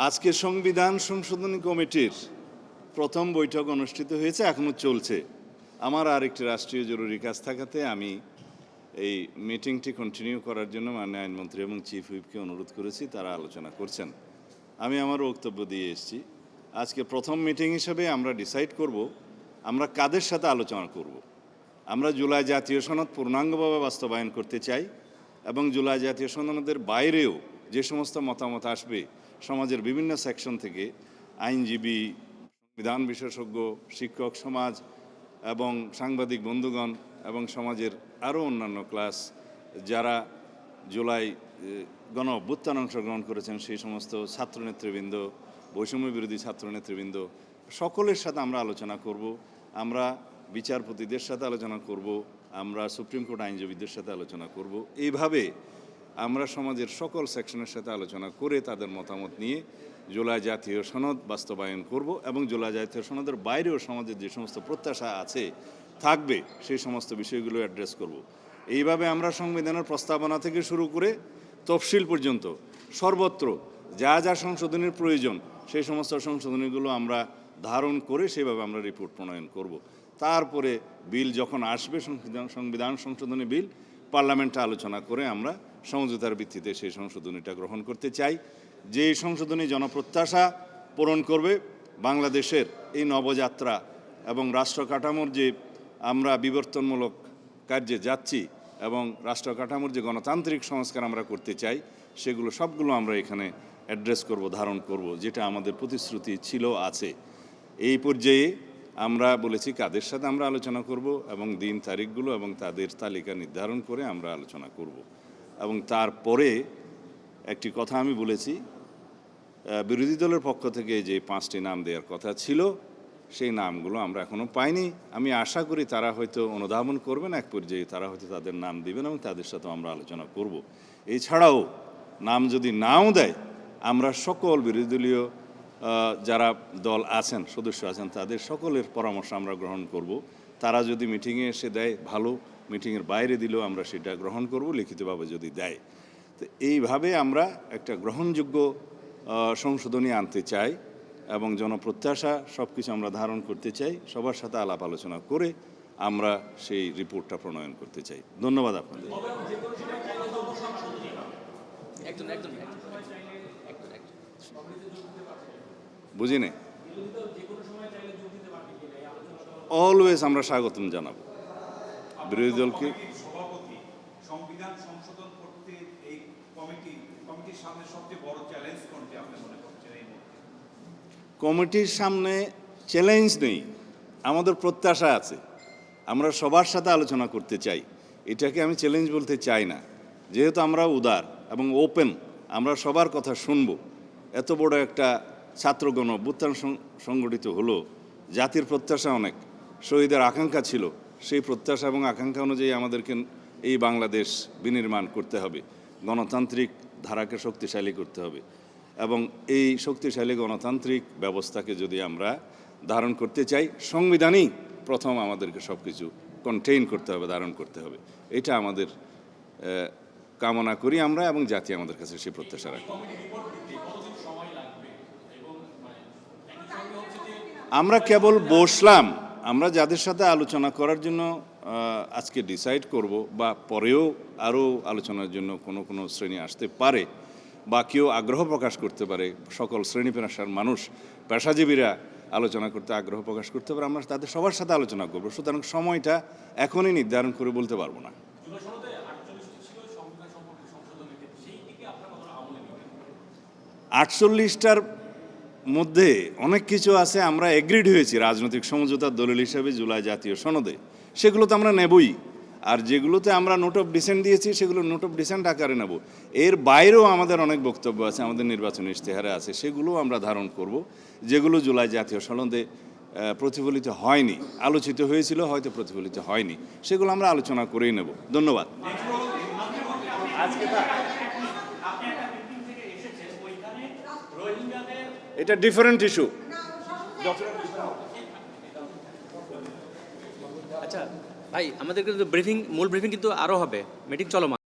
আজকে সংবিধান সংশোধনী কমিটির প্রথম বৈঠক অনুষ্ঠিত হয়েছে, এখনো চলছে। আমার আরেকটি রাষ্ট্রীয় জরুরি কাজ থাকাতে আমি এই মিটিংটি কন্টিনিউ করার জন্য মাননীয় আইনমন্ত্রী এবং চিফ হুইপকে অনুরোধ করেছি, তারা আলোচনা করছেন। আমি আমার বক্তব্য দিয়ে এসেছি। আজকে প্রথম মিটিং হিসেবে আমরা ডিসাইড করব আমরা কাদের সাথে আলোচনা করব। আমরা জুলাই জাতীয় সনদ পূর্ণাঙ্গভাবে বাস্তবায়ন করতে চাই এবং জুলাই জাতীয় সনদের বাইরেও যে সমস্ত মতামত আসবে সমাজের বিভিন্ন সেকশন থেকে, আইনজীবী, সংবিধান বিশেষজ্ঞ, শিক্ষক সমাজ এবং সাংবাদিক বন্ধুগণ এবং সমাজের আরও অন্যান্য ক্লাস যারা জুলাই গণ অভ্যুত্থানে অংশগ্রহণ করেছেন, সেই সমস্ত ছাত্রনেতৃবৃন্দ, বৈষম্য বিরোধী ছাত্রনেতৃবৃন্দ, সকলের সাথে আমরা আলোচনা করব। আমরা বিচারপতিদের সাথে আলোচনা করব, আমরা সুপ্রিম কোর্ট আইনজীবীদের সাথে আলোচনা করব। এইভাবে আমরা সমাজের সকল সেকশনের সাথে আলোচনা করে তাদের মতামত নিয়ে জুলাই জাতীয় সনদ বাস্তবায়ন করব এবং জুলাই জাতীয় সনদের বাইরেও সমাজের যে সমস্ত প্রত্যাশা আছে থাকবে সেই সমস্ত বিষয়গুলো অ্যাড্রেস করব। এইভাবে আমরা সংবিধানের প্রস্তাবনা থেকে শুরু করে তফসিল পর্যন্ত সর্বত্র যা যা সংশোধনের প্রয়োজন সেই সমস্ত সংশোধনীগুলো আমরা ধারণ করে সেভাবে আমরা রিপোর্ট প্রণয়ন করব। তারপরে বিল যখন আসবে, সংবিধান সংশোধনী বিল, পার্লামেন্টে আলোচনা করে আমরা সমঝোতার ভিত্তিতে সেই সংশোধনীটা গ্রহণ করতে চাই। যে সংশোধনী জনপ্রত্যাশা পূরণ করবে, বাংলাদেশের এই নবযাত্রা এবং রাষ্ট্র কাঠামোর যে আমরা বিবর্তনমূলক কার্যে যাচ্ছি এবং রাষ্ট্র কাঠামোর যে গণতান্ত্রিক সংস্কার আমরা করতে চাই, সেগুলো সবগুলো আমরা এখানে অ্যাড্রেস করব, ধারণ করব, যেটা আমাদের প্রতিশ্রুতি ছিল, আছে। এই পর্যায়ে আমরা বলেছি কাদের সাথে আমরা আলোচনা করব এবং দিন তারিখগুলো এবং তাদের তালিকা নির্ধারণ করে আমরা আলোচনা করব। এবং তারপরে একটি কথা আমি বলেছি, বিরোধী দলের পক্ষ থেকে যে 5টি নাম দেওয়ার কথা ছিল সেই নামগুলো আমরা এখনও পাইনি। আমি আশা করি তারা হয়তো অনুধাবন করবেন, এক পর্যায়ে তারা হয়তো তাদের নাম দিবেন এবং তাদের সাথে আমরা আলোচনা করব। এছাড়াও নাম যদি নাও দেয়, আমরা সকল বিরোধী দলীয় যারা দল আছেন, সদস্য আছেন, তাদের সকলের পরামর্শ আমরা গ্রহণ করব। তারা যদি মিটিংয়ে এসে দেয় ভালো, মিটিংয়ের বাইরে দিলেও আমরা সেটা গ্রহণ করব, লিখিতভাবে যদি দেয়। তো এইভাবে আমরা একটা গ্রহণযোগ্য সংশোধনী আনতে চাই এবং জনপ্রত্যাশা সব কিছু আমরা ধারণ করতে চাই। সবার সাথে আলাপ আলোচনা করে আমরা সেই রিপোর্টটা প্রণয়ন করতে চাই। ধন্যবাদ আপনাদের। বুঝিনি, অলওয়েজ আমরা স্বাগতম জানাবো বিরোধী দলকে। সংবিধান সংশোধন করতে এই কমিটির সামনে সবচেয়ে বড় চ্যালেঞ্জ কোনটি আপনি মনে করছেন? এই কমিটির সামনে চ্যালেঞ্জ নেই, আমাদের প্রত্যাশা আছে। আমরা সবার সাথে আলোচনা করতে চাই, এটাকে আমি চ্যালেঞ্জ বলতে চাই না। যেহেতু আমরা উদার এবং ওপেন, আমরা সবার কথা শুনব। এত বড় একটা ছাত্রগণ অভ্যুত্থান সংগঠিত হলো, জাতির প্রত্যাশা অনেক, শহীদের আকাঙ্ক্ষা ছিল, সেই প্রত্যাশা এবং আকাঙ্ক্ষা অনুযায়ী আমাদেরকে এই বাংলাদেশ বিনির্মাণ করতে হবে, গণতান্ত্রিক ধারাকে শক্তিশালী করতে হবে এবং এই শক্তিশালী গণতান্ত্রিক ব্যবস্থাকে যদি আমরা ধারণ করতে চাই, সংবিধানেই প্রথম আমাদেরকে সব কিছু কন্টেইন করতে হবে, ধারণ করতে হবে। এটা আমাদের কামনা করি আমরা এবং জাতি আমাদের কাছে সেই প্রত্যাশা রাখে। আমরা কেবল বসলাম, আমরা যাদের সাথে আলোচনা করার জন্য আজকে ডিসাইড করব বা পরেও আরও আলোচনার জন্য কোনো কোনো শ্রেণী আসতে পারে বা কেউ আগ্রহ প্রকাশ করতে পারে, সকল শ্রেণী পেশার মানুষ, পেশাজীবীরা আলোচনা করতে আগ্রহ প্রকাশ করতে পারে, আমরা তাদের সবার সাথে আলোচনা করব। সুতরাং সময়টা এখনই নির্ধারণ করে বলতে পারবো না। 48টার মধ্যে অনেক কিছু আছে আমরা এগ্রিড হয়েছি রাজনৈতিক সমঝোতার দলিল হিসেবে জুলাই জাতীয় সনদে, সেগুলো তো আমরা নেবই। আর যেগুলোতে আমরা নোট অফ ডিসেন্ট দিয়েছি সেগুলো নোট অফ ডিসেন্ট আকারে নেব। এর বাইরেও আমাদের অনেক বক্তব্য আছে, আমাদের নির্বাচনী ইশতেহারে আছে, সেগুলো আমরা ধারণ করব। যেগুলো জুলাই জাতীয় সনদে প্রতিফলিত হয়নি, আলোচিত হয়েছিল, হয়তো প্রতিফলিত হয়নি, সেগুলো আমরা আলোচনা করেই নেব। ধন্যবাদ। এটা ডিফারেন্ট ইস্যু। আচ্ছা ভাই, আমাদের কিন্তু মূল ব্রিফিং কিন্তু আরও হবে, মিটিং চলমান।